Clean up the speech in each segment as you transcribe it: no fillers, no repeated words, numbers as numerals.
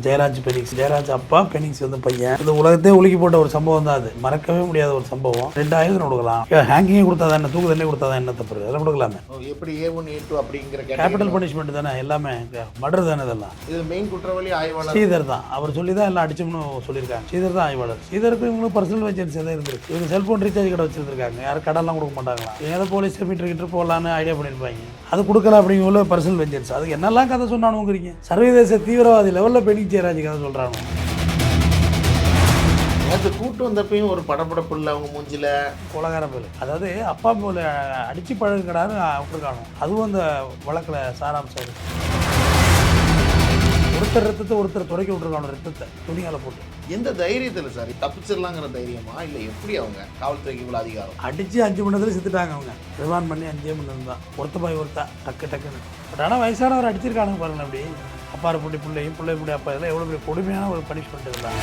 ஜெயராஜ் பெனிக்ஸ், ஜெயராஜ் அப்பா, பெனிக்ஸ் வந்து பையன். இந்த உலகத்தையே உலுக்கி போட்ட ஒரு சம்பவம் தான் அது, மறக்கவே முடியாத ஒரு சம்பவம். 2000 கொடுக்கலாம், ஹேங்கிங் கொடுத்தா என்ன, தூக்கு தண்ணி கொடுத்தா என்ன தப்பு, அதெல்லாம் கொடுக்கலாமே. எப்படி A1 A2 அப்படிங்கிற கேபிட்டல் பனிஷ்மெண்ட் தானே, எல்லாமே மர்டர் தானே. இதெல்லாம் இது மெயின் குற்றவாளி ஆய்வாளர் ஸ்ரீதர் தான், அவர் சொல்லி தான் எல்லாம் அடிச்சோம்னு சொல்லியிருக்காங்க. ஸ்ரீதர் தான் ஆய்வாளர். ஸ்ரீதருக்கு இவங்களுக்கு பர்சனல் வெஞ்சன்ஸ் எதாவது இருந்திருக்கு. இவங்க செல்போன் ரீசார்ஜ் கடை வச்சிருக்காங்க, யாரும் கடலாம் கொடுக்க மாட்டாங்களா, ஏதோ போலீஸ் மீட்டர் கிட்ட போகலான்னு ஐடியா பண்ணியிருப்பாங்க. அது கொடுக்கல அப்படிங்கிற பர்சனல் வெஞ்சன்ஸ். அதுக்கு என்னெல்லாம் கதை சொன்னானுங்கிறீங்க. சர்வதேச தீவிரவாதி லெவலில் பெனிக்ஸ் ஜெயராஜ் கதை சொல்கிறாங்க. நேற்று கூட்டு வந்தப்பையும் ஒரு படப்படப்பு இல்லை அவங்க மூஞ்சில கொலகார பேர். அதாவது அப்பா போல அடித்து பழகுறாரு விட்டுருக்கானோ, அதுவும் அந்த வழக்கில் சாராம்சம் இருக்கு. ஒருத்தர் ரத்தத்தை ஒருத்தர் துடைக்க விட்டுருக்கானோ, ரத்தத்தை துணியால போட்டு. எந்த தைரியத்தில் சார் தப்பிச்சிடலாங்கிற தைரியமா இல்லை எப்படி அவங்க காவல்துறைக்கு இவ்வளோ அதிகாரம்? அடித்து 5 மணி நேரத்தில் செத்துட்டாங்க அவங்க. ரிமாண்ட் பண்ணி 5 மணி நேரம் தான். ஒருத்த பாய் ஒருத்தா டக்குன்னு. பட் ஆனால் வயசானவர் அடிச்சிருக்கானுங்க பாருங்க. அப்படி அப்பாரை புள்ளி பிள்ளையும் பிள்ளை அப்பா இதெல்லாம் எவ்வளோ பெரிய கொடுமையான ஒரு பனிஷ்மெண்ட் இதெல்லாம்.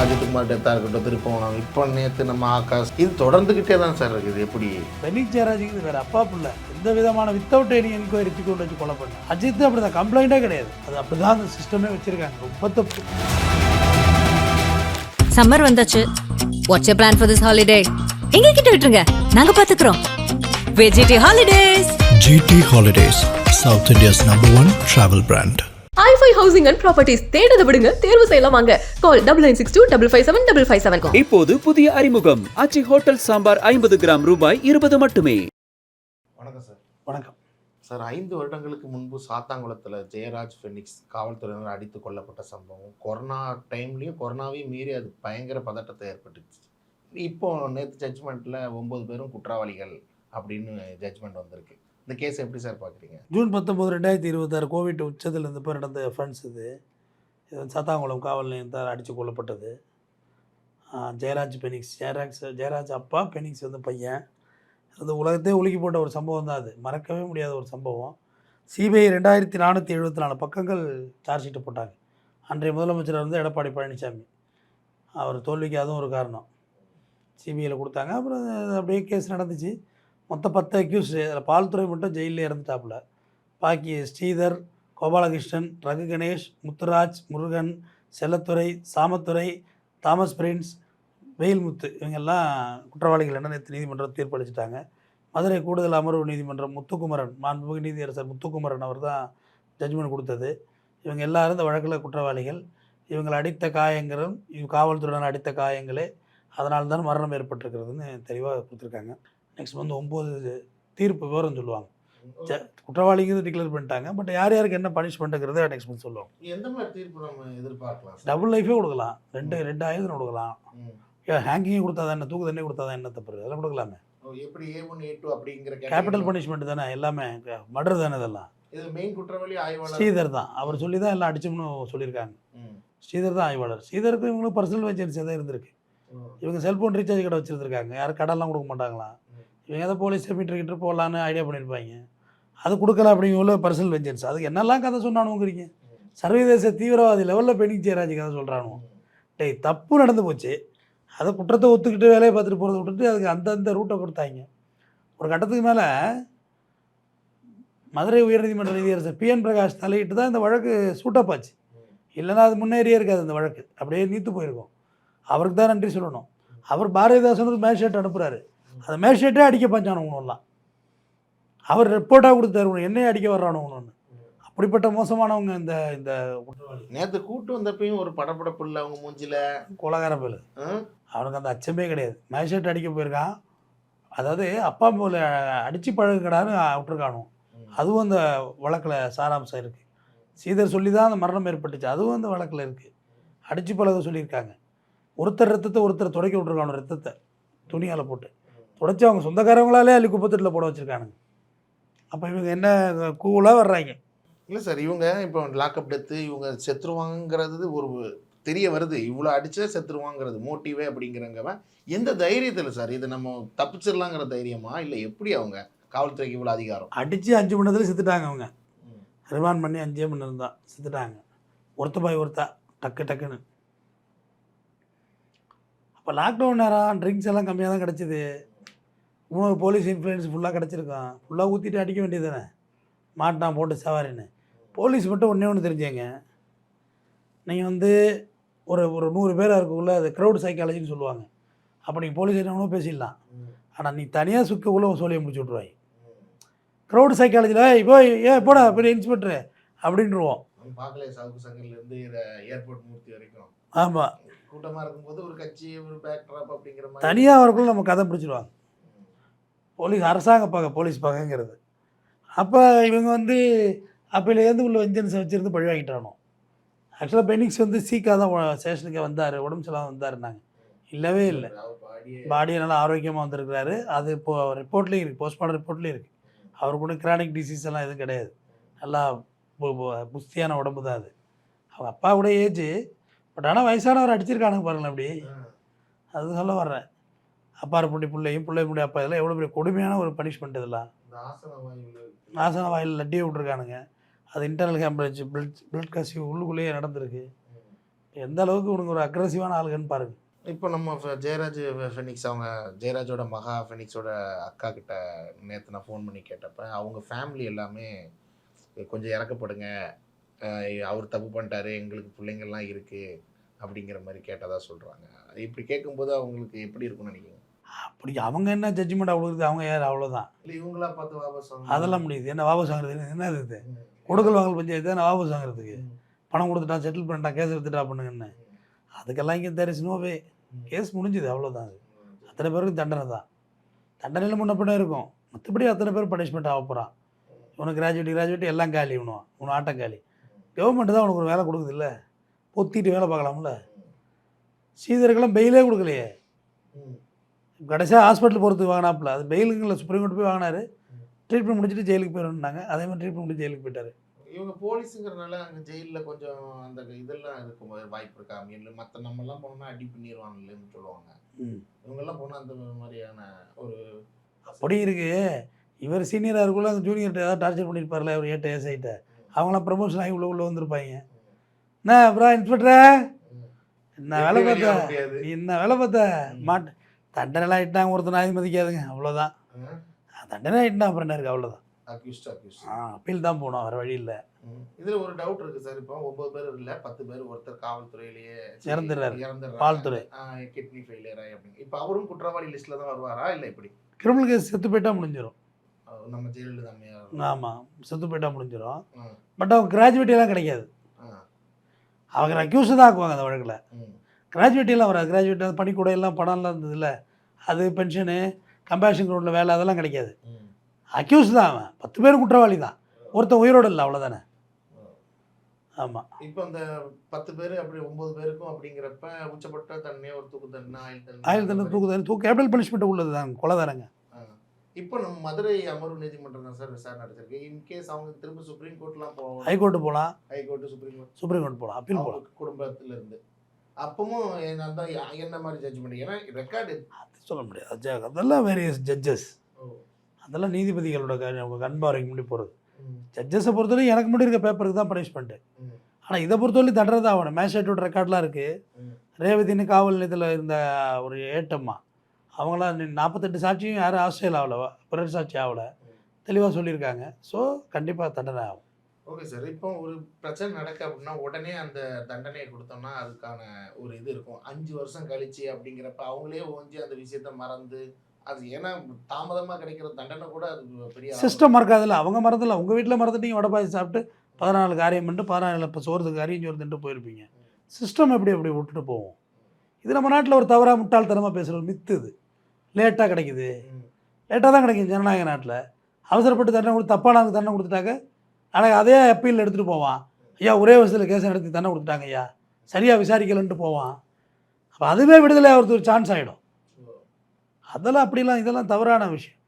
அஜித்குமார் டெத்தாக இருக்கட்டும், திருப்பவனம், இப்போ நேற்று நம்ம ஆகாஷ், இது தொடர்ந்துக்கிட்டே தான் சார் இருக்குது. எப்படி பெனிக்ஸ் ஜெயராஜுக்கு வேறு அப்பா பிள்ளை எந்த விதமான வித்தவுட் எனி என்கொயரி கொண்டு வச்சு கொலை பண்ண. அஜித் அப்படி தான், கம்ப்ளைண்ட்டே கிடையாது. அது அப்படி தான் அந்த சிஸ்டமே வச்சுருக்காங்க. ரொம்ப தப்பு. சம்மர் வந்தாச்சு. What's your plan for this holiday? எங்க கிட்ட விட்டுருங்க, நாங்க பாத்துக்கிறோம். VGT holidays. GT Holidays, South India's #1 travel brand. i5 housing and properties தேடுத விடுங்க, தேர்வு செய்யலாம். வாங்க கால் 9962557557. இப்போது புதிய அறிமுகம் ஆச்சி ஹோட்டல் சாம்பார் 50 கிராம் ரூபாய் 20 மட்டுமே. வணக்கம் சார். வணக்கம் சார். 5 வருடங்களுக்கு முன்பு சாத்தாங்குளத்தில் ஜெயராஜ் பெனிக்ஸ் காவல்துறையினர் அடித்து கொல்லப்பட்ட சம்பவம், கொரோனா டைம்லேயும் கொரோனாவையும் மீறி அது பயங்கர பதட்டத்தை ஏற்பட்டுச்சு. இப்போ நேற்று ஜட்ஜ்மெண்ட்டில் 9 பேரும் குற்றவாளிகள் அப்படின்னு ஜட்ஜ்மெண்ட் வந்திருக்கு. இந்த கேஸ் எப்படி சார் பார்க்குறீங்க? ஜூன் 19, 2026 கோவிட் உச்சத்தில் இருந்தப்போ நடந்த ஃபண்ட்ஸ் இது. சாத்தாங்குளம் காவல் நிலையத்தால் அடித்து கொல்லப்பட்டது. ஜெயராஜ் பெனிக்ஸ், ஜெயராஜ் அப்பா, பெனிக்ஸ் வந்து பையன். அந்த உலகத்தையே உலுக்கி போட்ட ஒரு சம்பவம் தான் அது, மறக்கவே முடியாத ஒரு சம்பவம். சிபிஐ 2474 பக்கங்கள் சார்ஜ் ஷீட்டு போட்டாங்க. அன்றைய முதலமைச்சர் வந்து எடப்பாடி பழனிசாமி. அவர் தோல்விக்கு அதுவும் ஒரு காரணம். சிபிஐயில் கொடுத்தாங்க. அப்புறம் அப்படியே கேஸ் நடந்துச்சு. மொத்தம் 10 அக்யூஸ்டு. அதில் பால்துறை மட்டும் ஜெயிலில் இறந்துட்டாப்புல. பாக்கி ஸ்ரீதர், கோபாலகிருஷ்ணன், ரகு கணேஷ், முத்துராஜ், முருகன், செல்லத்துறை, சாமத்துறை, தாமஸ் பிரின்ஸ், வெயில்முத்து, இவங்கெல்லாம் குற்றவாளிகள் என்ன நேற்று நீதிமன்றம் தீர்ப்பளிச்சிட்டாங்க. மதுரை கூடுதல் அமர்வு நீதிமன்றம் முத்துக்குமரன், மாண்புமிகு நீதியரசர் முத்துக்குமரன் அவர் தான் ஜட்ஜ்மெண்ட் கொடுத்தது. இவங்க எல்லாரும் இந்த வழக்கில் குற்றவாளிகள். இவங்களை அடித்த காயங்களும் காவல்துறையினர் அடித்த காயங்களே அதனால்தான் மரணம் ஏற்பட்டிருக்கிறதுன்னு தெளிவாக கொடுத்துருக்காங்க. நெக்ஸ்ட் வந்து 9 தீர்ப்பு விவரம் சொல்லுவாங்க. குற்றவாளிங்கிறது டிக்ளேர் பண்ணிட்டாங்க. பட் யார் யாருக்கு என்ன பனிஷ்மெண்ட்டுங்கிறத நெக்ஸ்ட் மந்த் சொல்லுவாங்க. எந்த மாதிரி தீர்ப்பு நம்ம எதிர்பார்க்கலாம்? டபுள் லைஃபே கொடுக்கலாம், 2 கொடுக்கலாம். ஹேங்கிங் கொடுத்தா என்ன, தூக்கு தண்ணி கொடுத்தா என்ன தப்பு, அதெல்லாம் கொடுக்கலாமே. எப்படி A1 A2 அப்படிங்கிற கேபிட்டல் பனிஷ்மெண்ட் தானே, எல்லாமே மர்டர் தானே. இதெல்லாம் இது மெயின் குற்றவாளி ஆய்வாளர் ஸ்ரீதர் தான், அவர் சொல்லி தான் எல்லாம் அடிச்சோம்னு சொல்லியிருக்காங்க. ஸ்ரீதர் தான் ஆய்வாளர். ஸ்ரீதருக்கு இவங்களுக்கு பர்சனல் வெஞ்சன்ஸ் எதாவது இருந்திருக்கு. இவங்க செல்போன் ரீசார்ஜ் கடை வச்சுருக்காங்க, யாரும் கடலாம் கொடுக்க மாட்டாங்களா, இவங்க ஏதோ போலீஸ் மீட்டர் கிட்ட போகலான்னு ஐடியா பண்ணியிருப்பாங்க. அது கொடுக்கல அப்படிங்கிற பர்சனல் வெஞ்சன்ஸ். அதுக்கு என்னெல்லாம் கதை சொன்னானுங்கிறீங்க. சர்வதேச தீவிரவாதி லெவலில் பெனிக்ஸ் ஜெயராஜ் கதை சொல்கிறானு. தப்பு நடந்து போச்சு, அதை குற்றத்தை ஒத்துக்கிட்டு வேலையை பார்த்துட்டு போகிறத விட்டுட்டு அதுக்கு அந்தந்த ரூட்டை கொடுத்தாங்க. ஒரு கட்டத்துக்கு மேலே மதுரை உயர்நீதிமன்ற நீதியரசர் PN பிரகாஷ் தலையிட்டு தான் இந்த வழக்கு சூட்டப் ஆச்சு. இல்லைன்னா அது முன்னேறியே இருக்காது. இந்த வழக்கு அப்படியே நீத்து போயிருக்கும். அவருக்கு தான் நன்றி சொல்லணும். அவர் பாரதிதாசனுக்கு மேஜிஸ்ட்ரேட் அனுப்புகிறாரு, அந்த மேஜிஸ்ட்ரேட்டே அடிக்க பாஞ்சானவங்கலாம். அவர் ரிப்போர்ட்டாக கொடுத்தாரு, என்னையே அடிக்க வர்றானவங்கன்னு. அப்படிப்பட்ட மோசமானவங்க இந்த இந்த நேற்று கூட்டு வந்தப்பையும் ஒரு படப்படப்பு இல்லை அவங்க மூஞ்சில. கொலகார பேர். அவனுக்கு அந்த அச்சமே கிடையாது. மேஜிஸ்ட்ரேட் அடிக்க போயிருக்கான். அதாவது அப்பா போல அடித்து பழகுறான்னு விட்டுருக்கானோ, அதுவும் அந்த வழக்கில் சாராம்சம் இருக்குது. ஸ்ரீதர் சொல்லி தான் அந்த மரணம் ஏற்பட்டுச்சு, அதுவும் அந்த வழக்கில் இருக்குது. அடித்து பழக சொல்லியிருக்காங்க. ஒருத்தர் ரத்தத்தை ஒருத்தர் துடைக்க விட்டுருக்கானோ, ரத்தத்தை துணியால் போட்டு துடைச்சி அவங்க சொந்தக்காரவங்களாலே அள்ளி குப்பத்தட்டில் போட வச்சுருக்கானுங்க. அப்போ இவங்க என்ன கூலாக வர்றாங்க. இல்லை சார், இவங்க இப்போ லாக்அப் டெத்து, இவங்க செத்துருவாங்கிறது ஒரு தெரிய வருது. இவ்வளோ அடிச்சா செத்துருவாங்கிறது மோட்டிவே அப்படிங்கிறவங்க எந்த தைரியத்தில் சார் இது நம்ம தப்பிச்சிடலாங்கிற தைரியமா இல்லை எப்படி அவங்க காவல்துறைக்கு இவ்வளோ அதிகாரம்? அடித்து 5 மணி நேரத்தில் செத்துட்டாங்க அவங்க. ரிமாண்ட் பண்ணி 5 மணி நேரம் தான் செத்துட்டாங்க. ஒருத்த பாய் ஒருத்தா டக்குன்னு. அப்போ லாக்டவுன் நேரம் ட்ரிங்க்ஸ் எல்லாம் கம்மியாக தான் கிடச்சிது. உணவு போலீஸ் இன்ஃப்ளூயன்ஸ் ஃபுல்லாக கிடச்சிருக்கான். ஃபுல்லாக ஊற்றிட்டு அடிக்க வேண்டியது தானே, மாட்டான் போட்டு சவாரின்னு. போலீஸ் மட்டும் ஒன்றே ஒன்று தெரிஞ்சேங்க, நீங்கள் வந்து ஒரு ஒரு 100 பேராக இருக்கக்குள்ள அது க்ரௌட் சைக்காலஜின்னு சொல்லுவாங்க. அப்போ நீங்கள் போலீஸ் என்னவோ பேசிடலாம். ஆனால் நீ தனியாக சுற்கக்குள்ளே சோழியை முடிச்சு விட்ருவாங்க. க்ரௌட் சைக்காலஜியில் இப்போ ஏன் போடா பெரிய இன்ஸ்பெக்டரு அப்படின்ருவோம். பார்க்கல சவுக்கு சங்கர்லேருந்து ஏர்போர்ட் மூர்த்தி வரைக்கும். ஆமாம், கூட்டமாக இருக்கும்போது ஒரு கட்சி ஒரு பேக்ட்ராப் அப்படிங்கிற மாதிரி தனியாக வரக்குள்ள நம்ம கதை பிடிச்சிடுவாங்க. போலீஸ் அரசாங்க பகை, போலீஸ் பகைங்கிறது. அப்போ இவங்க வந்து அப்போலேருந்து உள்ள வெஞ்சன்ஸை வச்சுருந்து பழி வாங்கிட்டானோ. ஆக்சுவலாக பெனிக்ஸ் வந்து சீக்காக தான் ஸ்டேஷனுக்கே வந்தார், உடம்பு சரியில்லாம வந்தாருன்னாங்க. இல்லவே இல்லை, பாடியை நல்லா ஆரோக்கியமாக வந்திருக்கிறாரு. அது இப்போது ரிப்போர்ட்லேயும் இருக்குது, போஸ்ட்மார்ட்டம் ரிப்போர்ட்லேயும் இருக்குது. அவருக்கு கூட கிரானிக் டிசீஸ் எல்லாம் எதுவும் கிடையாது. நல்லா புஸ்தியான உடம்பு தான் அது. அவங்க அப்பா கூட ஏஜ், பட் ஆனால் வயசானவர் அடிச்சிருக்கானுங்க பாருங்களேன். அப்படி அது சொல்ல வர்றேன். அப்பாரு புள்ளி பிள்ளையும் பிள்ளை முடி அப்பா இதெல்லாம் எவ்வளோ பெரிய கொடுமையான ஒரு பனிஷ்மெண்ட். இதெல்லாம் ஆசன வாயில் லட்டியை விட்ருக்கானுங்க. அது இன்டர்னல் ஹேம்பரேஜ், பிளட் கசிவு உள்ளுக்குள்ளேயே நடந்திருக்கு. எந்த அளவுக்கு உனக்கு ஒரு அக்ரெசிவான ஆளுங்கன்னு பாருங்கள். இப்போ நம்ம ஜெயராஜ் ஃபெனிக்ஸ், அவங்க ஜெயராஜோட மகா ஃபெனிக்ஸோட அக்கா கிட்ட நேற்று நான் ஃபோன் பண்ணி கேட்டப்ப அவங்க ஃபேமிலி எல்லாமே கொஞ்சம் இறக்கப்படுங்க, அவர் தப்பு பண்ணிட்டாரு, எங்களுக்கு பிள்ளைங்கள்லாம் இருக்குது அப்படிங்கிற மாதிரி கேட்டதாக சொல்கிறாங்க. இப்படி கேட்கும்போது அவங்களுக்கு எப்படி இருக்கும்னு நினைக்கிறீங்க? அப்படி அவங்க என்ன ஜட்ஜ்மெண்ட் அவ்வளோது, அவங்க யார் அவ்வளோதான். இல்லை இவங்களா பார்த்து வாபஸ் அதெல்லாம் முடியுது. என்ன வாபஸ் வாங்குறது? என்ன இது கொடுக்கல் வாங்கல் பஞ்சாயத்து தான் வாபஸ் வாங்குறதுக்கு? பணம் கொடுத்துட்டான், செட்டில் பண்ணிட்டான், கேஸ் எடுத்துட்டா பண்ணுங்கன்னு. அதுக்கெல்லாம் இங்கே there is no way. Case முடிஞ்சுது, அவ்வளோதான். அது அத்தனை பேருக்கு தண்டனை தான். தண்டனையில் முன்ன பின்ன இருக்கும், மற்றபடி அத்தனை பேர் பனிஷ்மெண்ட் ஆக போகிறான். உனக்கு கிராஜுவேட் எல்லாம் காலி, இவனும் ஆட்டம் காலி. கவர்மெண்ட்டு தான் உனக்கு ஒரு வேலை கொடுக்குது இல்லை, பொத்திட்டு வேலை பார்க்கலாம்ல. ஸ்ரீதருக்கெல்லாம் பெயிலே கொடுக்கலையே. கடைசியாக ஹாஸ்பிட்டல் போகிறதுக்கு வாங்கினாப்புல, அது பெயிலுங்களில் சுப்ரீம் கோர்ட் போய் வாங்கினாரு. ட்ரீட்மெண்ட் முடிச்சுட்டு ஜெயிலுக்கு போயிடணுன்னாங்க. அதே மாதிரி ட்ரீட்மெண்ட் முடிச்சு ஜெயிலுக்கு போயிட்டார். இவங்க போலீஸுங்கிறனால அங்கே ஜெயிலில் கொஞ்சம் அந்த இதெல்லாம் இருக்கும் வாய்ப்பு இருக்கா? மீன் மற்ற நம்மலாம் போனோம்னா அடி பண்ணிடுவாங்கன்னு சொல்லுவாங்க. இவங்கெல்லாம் போனால் அந்த மாதிரியான ஒரு அப்படி இருக்குது. இவர் சீனியராக இருக்குள்ள அந்த ஜூனியர்கிட்ட ஏதாவது டார்ச்சர் பண்ணியிருப்பார்ல, அவர் 8 ஏஎஸ் ஆகிட்ட. அவங்களாம் ப்ரமோஷன் ஆகி உள்ளே வந்திருப்பாங்க. என்ன ப்ரா இன்ஸ்பெக்டரா, என்ன வேலை பார்த்த, நீ என்ன வேலை பார்த்த மாட்டு தண்டனைலாம் ஆகிட்டாங்க. ஒருத்தர் நாய் மதிக்காதுங்க, அவ்வளோதான். தண்டனை ஆகிட்டா அப்புறம் என்ன இருக்குது, அவ்வளோதான். அப்பீல் தான் போகணும், வேறு வழி இல்லை. இதில் ஒரு டவுட் இருக்குது சார். இப்போ 9 பேர் இல்லை 10 பேர், ஒருத்தர் காவல்துறையிலேயே இறந்துடுறாரு, பால்துறை கிட்னி ஃபெயிலியர் ஆகி அப்படின்னு. இப்போ அவரும் குற்றவாளி லிஸ்ட்டில் தான் வருவாரா இல்லை எப்படி? கிரிமினல் கேஸ் செத்து போயிட்டா முடிஞ்சிடும். நம்ம ஜெயலலிதா அம்மையார். ஆமாம், செத்து போயிட்டா முடிஞ்சிடும். பட் அவங்க கிராஜுவேட்டியெல்லாம் கிடைக்காது. அவங்க அக்யூஸ் தான் ஆக்குவாங்க அந்த வழக்கில். கிராஜுவேட்டியெல்லாம் வராது. கிராஜுவேட் பணிக்கூட எல்லாம் பணம்லாம் இருந்ததில்ல, அது பென்ஷனு, கம்பேஷன் க்ரௌண்டில் வேலை, அதெல்லாம் கிடைக்காது. அக்யூஸ் தான் அவன். 10 பேர் குற்றவாளி தான், ஒருத்தன் உயிரோடு இல்லை, அவ்வளோதானே. ஆமாம். இப்போ அந்த 10 பேர் அப்படி 9 பேருக்கும் அப்படிங்கிறப்ப உச்சப்பட்ட தண்டனை ஒரு தூக்கு தண்டனை, ஆயுள் தண்டனை, தூக்கு தண்டனை, கேபிட்டல் பனிஷ்மெண்ட் உள்ளது தான், கொலை தானங்க. இப்போ நம்ம மதுரை அமர்வு நீதிமன்றம் தான் சார் விசாரணை நடத்திருக்கு. இன்கேஸ் அவங்க திரும்ப சுப்ரீம் கோர்ட்லாம் போகலாம், ஹைகோர்ட்டு போகலாம், ஹைகோர்ட்டு சுப்ரீம் கோர்ட் போகலாம், அப்பீல் போகலாம் குடும்பத்திலேருந்து. அப்பவும் என்ன மாதிரி ஜட்ஜ்மெண்ட்? ஏன்னா ரெக்கார்டு அது சொல்ல முடியாது. அதெல்லாம் வேரியஸ் ஜட்ஜஸ், அதெல்லாம் நீதிபதிகளோட அவங்க கண்பார்வைக்கு முன்னாடி போகிறது. ஜட்ஜஸை பொறுத்தவரைக்கும் எனக்கு முன்னாடி இருக்க பேப்பருக்கு தான் பனிஷ்மெண்ட்டு. ஆனால் இதை பொறுத்தவரைக்கும் தண்டனை தான் ஆகணும். மேஜிஸ்ட்ரேட்டோட ரெக்கார்ட்லாம் இருக்குது. ரேவதினு காவல் நிலையத்தில் இருந்த ஒரு ஏட்டம்மா, அவங்களாம் 48 சாட்சியும் யாரும் ஆஸ்திரேலியா ஆகலை, பிறர் சாட்சி ஆகலை, தெளிவாக சொல்லியிருக்காங்க. ஸோ கண்டிப்பாக தண்டனை ஆகும். Okay sir. இப்போ ஒரு பிரச்சனை நடக்க அப்படின்னா உடனே அந்த தண்டனையை கொடுத்தோம்னா அதுக்கான ஒரு இது இருக்கும். 5 வருஷம் கழிச்சு அப்படிங்கிறப்ப அவங்களே ஓஞ்சி அந்த விஷயத்த மறந்து, அது ஏன்னா தாமதமாக கிடைக்கிற தண்டனை கூட அது பெரிய சிஸ்டம் மறக்காதில்ல. அவங்க மறந்துடலாம். உங்கள் வீட்டில் மறந்துட்டீங்க, வடை சாப்பிட்டு 14 காரியம் பண்ணிட்டு 14 இப்போ சோறுக்கு காரியம் சோறு தின்ட்டு போயிருப்பீங்க. சிஸ்டம் எப்படி விட்டுட்டு போவோம்? இது நம்ம நாட்டில் ஒரு தவறாக முட்டாள்தனமாக பேசுகிற ஒரு மித்து. இது லேட்டாக கிடைக்குது, லேட்டாக தான் கிடைக்கும் ஜனநாயக நாட்டில். அவசரப்பட்டு தண்டனை கொடுத்து தப்பான தண்டனை கொடுத்துட்டாங்க, ஆனால் அதே அப்பீல் எடுத்துகிட்டு போவான். ஐயா ஒரே வருஷத்தில் கேஸ் நடத்தி தண்டனை கொடுத்துட்டாங்க ஐயா, சரியாக விசாரிக்கலன்ட்டு போவான். அப்போ அதுவே விடுதலை ஆகிறது ஒரு சான்ஸ் ஆகிடும். அதெல்லாம் அப்படிலாம் இதெல்லாம் தவறான விஷயம்.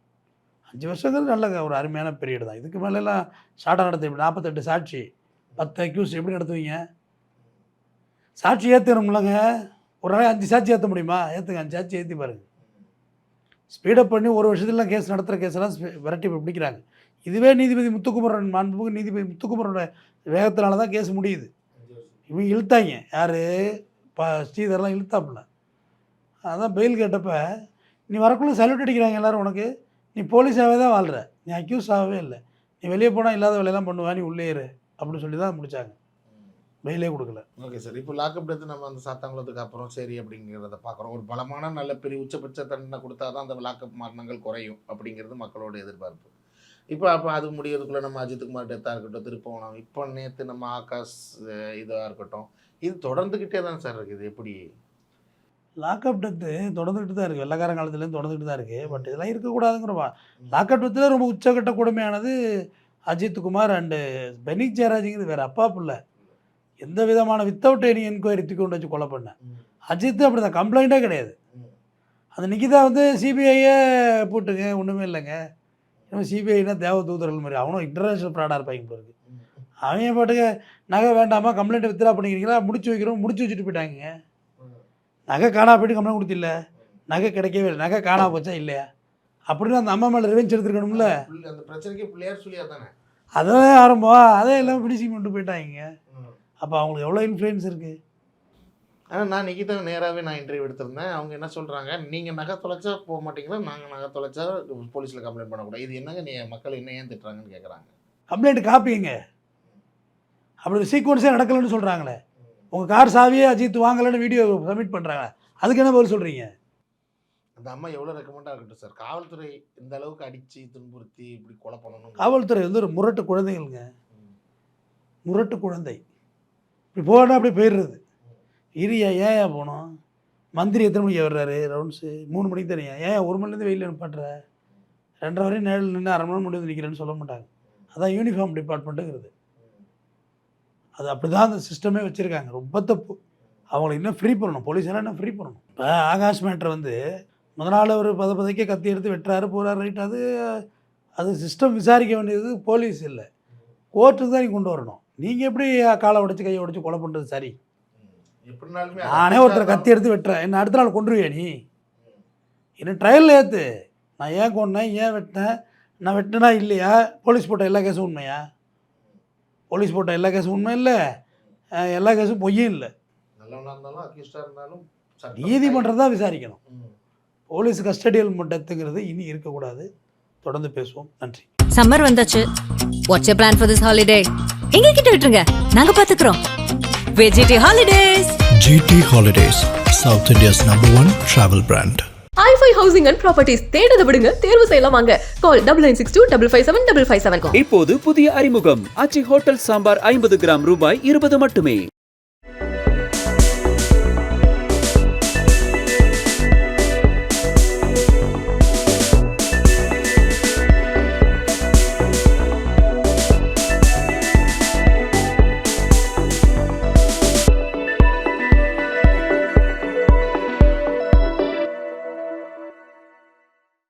5 வருஷங்கிறது நல்ல ஒரு அருமையான பீரியட் தான். இதுக்கு மேலெல்லாம் ஷார்ட்டாக நடத்த 48 சாட்சி 10 அக்யூஸ் எப்படி நடத்துவீங்க? சாட்சி ஏற்றணும்லங்க. ஒரு நாளைக்கு 5 சாட்சி ஏற்ற முடியுமா? ஏற்றுங்க, 5 சாட்சி ஏற்றி பாருங்கள். ஸ்பீடப் பண்ணி ஒரு வருஷத்துலாம் கேஸ் நடத்துகிற கேஸெல்லாம் விரட்டி பிடிக்கிறாங்க. இதுவே நீதிபதி முத்துக்குமரன், மாண்புமிகு நீதிபதி முத்துக்குமரனோட வேகத்தினால தான் கேஸ் முடியுது. இவங்க இழுத்தாங்க, யார் ஸ்ரீதர்லாம் இழுத்தாப்புல. அதான் பெயில் கேட்டப்ப நீ வரக்குள்ளே சல்யூட் அடிக்கிறாங்க எல்லோரும். உனக்கு நீ போலீஸாகவே தான் வாழ்கிற, நீ அக்யூஸ் ஆகவே இல்லை, நீ வெளியே போனால் இல்லாத வேலையெல்லாம் பண்ணுவா, நீ உள்ளே இரு அப்படின்னு சொல்லி தான் முடித்தாங்க, பெயிலே கொடுக்கல. Okay sir. இப்போ லாக்அப் டெத்து நம்ம அந்த சாத்தாங்குளத்துக்கு அப்புறம் சரி அப்படிங்கிறத பார்க்குறோம். ஒரு பலமான நல்ல பெரிய உச்சபட்ச தண்டனை கொடுத்தா தான் அந்த லாக்அப் மரணங்கள் குறையும் அப்படிங்கிறது மக்களோட எதிர்பார்ப்பு. இப்போ அது முடியறதுக்குள்ளே நம்ம அஜித்குமார் டெத்தாக இருக்கட்டும், திருப்பவனம், இப்போ நேற்று நம்ம ஆகாஷ் இதாக இருக்கட்டும், இது தொடர்ந்துக்கிட்டே தான் சார் இருக்குது. எப்படி லாக்அப் டெத்து தொடர்ந்துக்கிட்டு தான் இருக்குது, வெள்ளக்கார காலத்துலேருந்து தொடர்ந்துக்கிட்டு தான் இருக்குது. பட் இதெல்லாம் இருக்கக்கூடாதுங்கிறவா. லாக்அப் டெத்தில் ரொம்ப உச்சக்கட்ட கொடுமையானது அஜித்குமார் அண்டு பெனிக் ஜெயராஜுங்கிறது வேறு அப்பா பிள்ளை. எந்த விதமான வித்தவுட் எனி என்கொயரி தூக்கி கொண்டு வச்சு கொலை பண்ண அஜித் அப்படி தான், கம்ப்ளைண்ட்டே கிடையாது. அந்த நிகிதா வந்து சிபிஐயே போட்டுங்க, ஒன்றுமே இல்லைங்க. இன்னும் சிபிஐனா தேவ தூதர்கள் மாதிரி, அவனும் இன்டர்நேஷ்னல் ஃப்ராடாக இருப்பாங்க இப்போ இருக்குது. அவங்க பாட்டுக்கு நகை வேண்டாமா, கம்ப்ளைண்ட்டை வித்ரா பண்ணிக்கிறீங்களா, முடிச்சு வைக்கிறோம், முடிச்சு வச்சுட்டு போயிட்டாங்க. நகை காணா போய்ட்டு கம்ப்ளைண்ட் கொடுத்தில்ல, நகை கிடைக்கவே இல்லை, நகை காணா போச்சா இல்லையா அப்படின்னு அந்த அம்மா மேலே ரிவெஞ்ச் எடுத்துருக்கணும்ல. அந்த பிரச்சனைக்கு பிள்ளையார் சொல்லியா தானே அதான் ஆரம்பம், அதே எல்லாம் ஃபினிஷிங் பண்ணிட்டு போயிட்டாங்க. அப்போ அவங்களுக்கு எவ்வளோ இன்ஃப்ளூயன்ஸ் இருக்குது. ஆனால் நான் நிகிதா நேராகவே நான் இன்டர்வியூ எடுத்திருந்தேன். அவங்க என்ன சொல்கிறாங்க, நீங்கள் நகை தொலைச்சா போக மாட்டீங்களா, நாங்கள் நகை தொலைச்சா போலீஸில் கம்ப்ளைண்ட் பண்ணக்கூடாது, இது என்னங்க மக்கள் என்ன ஏன் திட்டுறாங்கன்னு கேட்குறாங்க. கம்ப்ளைண்ட் காப்பிங்க, அப்படி ஒரு சீக்வன்ஸே நடக்கலைன்னு சொல்கிறாங்களே. உங்கள் கார் சாவியே அஜித் வாங்கலைன்னு வீடியோ சப்மிட் பண்ணுறாங்க, அதுக்கு என்ன பதில் சொல்கிறீங்க? அந்த அம்மா எவ்வளோ ரெக்கமெண்டாக இருக்கட்டும் சார், காவல்துறை இந்த அளவுக்கு அடித்து துன்புறுத்தி இப்படி கொலை பண்ணணும். காவல்துறை வந்து ஒரு முரட்டு குழந்தைகளுங்க, முரட்டு குழந்தை. இப்படி போனால் அப்படி போயிடுறது. இரியா ஏன் போனோம், மந்திரி எத்தனை மணிக்கு வர்றாரு ரவுண்ட்ஸு, 3 மணிக்கு தானே, ஏன் 1 மணிலேருந்து வெயில் அனுப்பாட்டுற, 2:30 வரையும் நேரில் நின்று 1/2 மணி நேரம் முடிவு நிற்கிறேன்னு சொல்ல மாட்டாங்க. அதான் யூனிஃபார்ம் டிபார்ட்மெண்ட்டுங்கிறது. அது அப்படி தான் அந்த சிஸ்டமே வச்சுருக்காங்க. ரொம்ப தப்பு. அவங்கள இன்னும் ஃப்ரீ பண்ணணும், போலீஸெல்லாம் இன்னும் ஃப்ரீ பண்ணணும். இப்போ ஆகாஷ் மேட்ரு வந்து முத நாள் ஒரு பதைக்கே கத்தி எடுத்து வெட்டுறாரு போகிறாரு, ரைட். அது சிஸ்டம் விசாரிக்க வேண்டியது போலீஸ் இல்லை, கோர்ட்டுக்கு தான் நீங்கள் கொண்டு வரணும். நீங்கள் எப்படி காலை உடைச்சி கையை உடைச்சி கொலை பண்ணுறது சரி? எப்படினாலுமே நானே ஒருத்தர் கத்தி எடுத்து வெட்டுறேன், என்ன அடுத்த நாள் கொண்டுருவியா நீ? என்ன ட்ரையலில் ஏற்று, நான் ஏன் கொண்டேன், ஏன் வெட்டினேன், நான் வெட்டினா இல்லையா, போலீஸ் போட்ட எல்லா கேஸும் உண்மையா? போலீஸ் போட்ட எல்லா கேஸும் உண்மை இல்லை, எல்லா கேஸும் பொய்யும் இல்லை. நல்லவனாக இருந்தாலும் அக்யூஸ்டாக இருந்தாலும் நீதிமன்றம் தான் விசாரிக்கணும். போலீஸ் கஸ்டடியல் டெத்துங்கிறது இனி இருக்கக்கூடாது. தொடர்ந்து பேசுவோம். நன்றி. சம்மர் வந்தாச்சு. What's your plan for this holiday? எங்க கிட்ட விட்டுருங்க, நாங்க பாத்துக்கிறோம். VGT holidays. GT Holidays, South India's #1 travel brand. i5 housing and properties தேடுத விடுங்க, தேர்வு செய்யலாம் வாங்க. கால் 9962557557. இப்போது புதிய அறிமுகம் ஆச்சி ஹோட்டல் சாம்பார் 50 கிராம் ரூபாய் 20 மட்டுமே.